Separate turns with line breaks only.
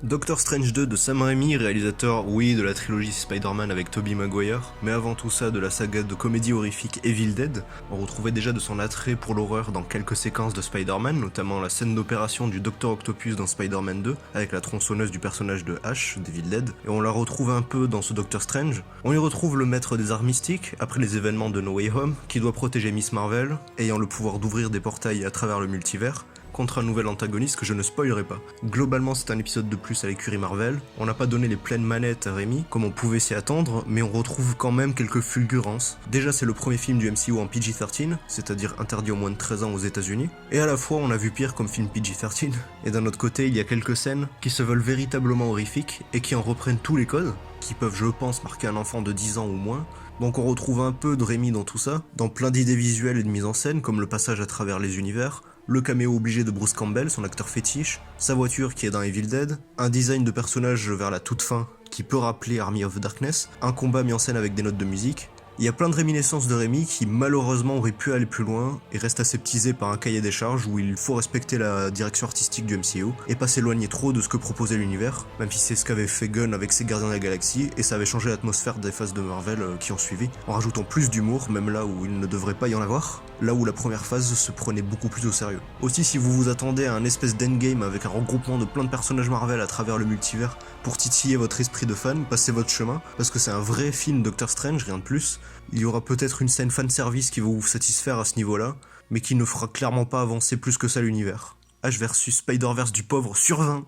Doctor Strange 2 de Sam Raimi, réalisateur, oui, de la trilogie Spider-Man avec Tobey Maguire, mais avant tout ça de la saga de comédie horrifique Evil Dead. On retrouvait déjà de son attrait pour l'horreur dans quelques séquences de Spider-Man, notamment la scène d'opération du Docteur Octopus dans Spider-Man 2, avec la tronçonneuse du personnage de Ash, d'Evil Dead, et on la retrouve un peu dans ce Doctor Strange. On y retrouve le maître des arts mystiques, après les événements de No Way Home, qui doit protéger Miss Marvel, ayant le pouvoir d'ouvrir des portails à travers le multivers, contre un nouvel antagoniste que je ne spoilerai pas. Globalement, c'est un épisode de plus à l'écurie Marvel. On n'a pas donné les pleines manettes à Raimi, comme on pouvait s'y attendre, mais on retrouve quand même quelques fulgurances. Déjà, c'est le premier film du MCU en PG-13, c'est-à-dire interdit aux moins de 13 ans aux États-Unis, et à la fois, on a vu pire comme film PG-13, et d'un autre côté, il y a quelques scènes qui se veulent véritablement horrifiques et qui en reprennent tous les codes, qui peuvent, je pense, marquer un enfant de 10 ans ou moins. Donc on retrouve un peu de Raimi dans tout ça, dans plein d'idées visuelles et de mise en scène, comme le passage à travers les univers, le caméo obligé de Bruce Campbell, son acteur fétiche, sa voiture qui est dans Evil Dead, un design de personnage vers la toute fin qui peut rappeler Army of Darkness, un combat mis en scène avec des notes de musique. Il y a plein de réminiscences de Raimi qui malheureusement auraient pu aller plus loin et restent aseptisés par un cahier des charges où il faut respecter la direction artistique du MCU et pas s'éloigner trop de ce que proposait l'univers, même si c'est ce qu'avait fait Gunn avec ses Gardiens de la Galaxie et ça avait changé l'atmosphère des phases de Marvel qui ont suivi, en rajoutant plus d'humour, même là où il ne devrait pas y en avoir, là où la première phase se prenait beaucoup plus au sérieux. Aussi, si vous vous attendez à un espèce d'endgame avec un regroupement de plein de personnages Marvel à travers le multivers pour titiller votre esprit de fan, passez votre chemin, parce que c'est un vrai film Doctor Strange, rien de plus. Il y aura peut-être une scène fanservice qui va vous satisfaire à ce niveau-là, mais qui ne fera clairement pas avancer plus que ça l'univers. H versus Spider-Verse du pauvre sur 20.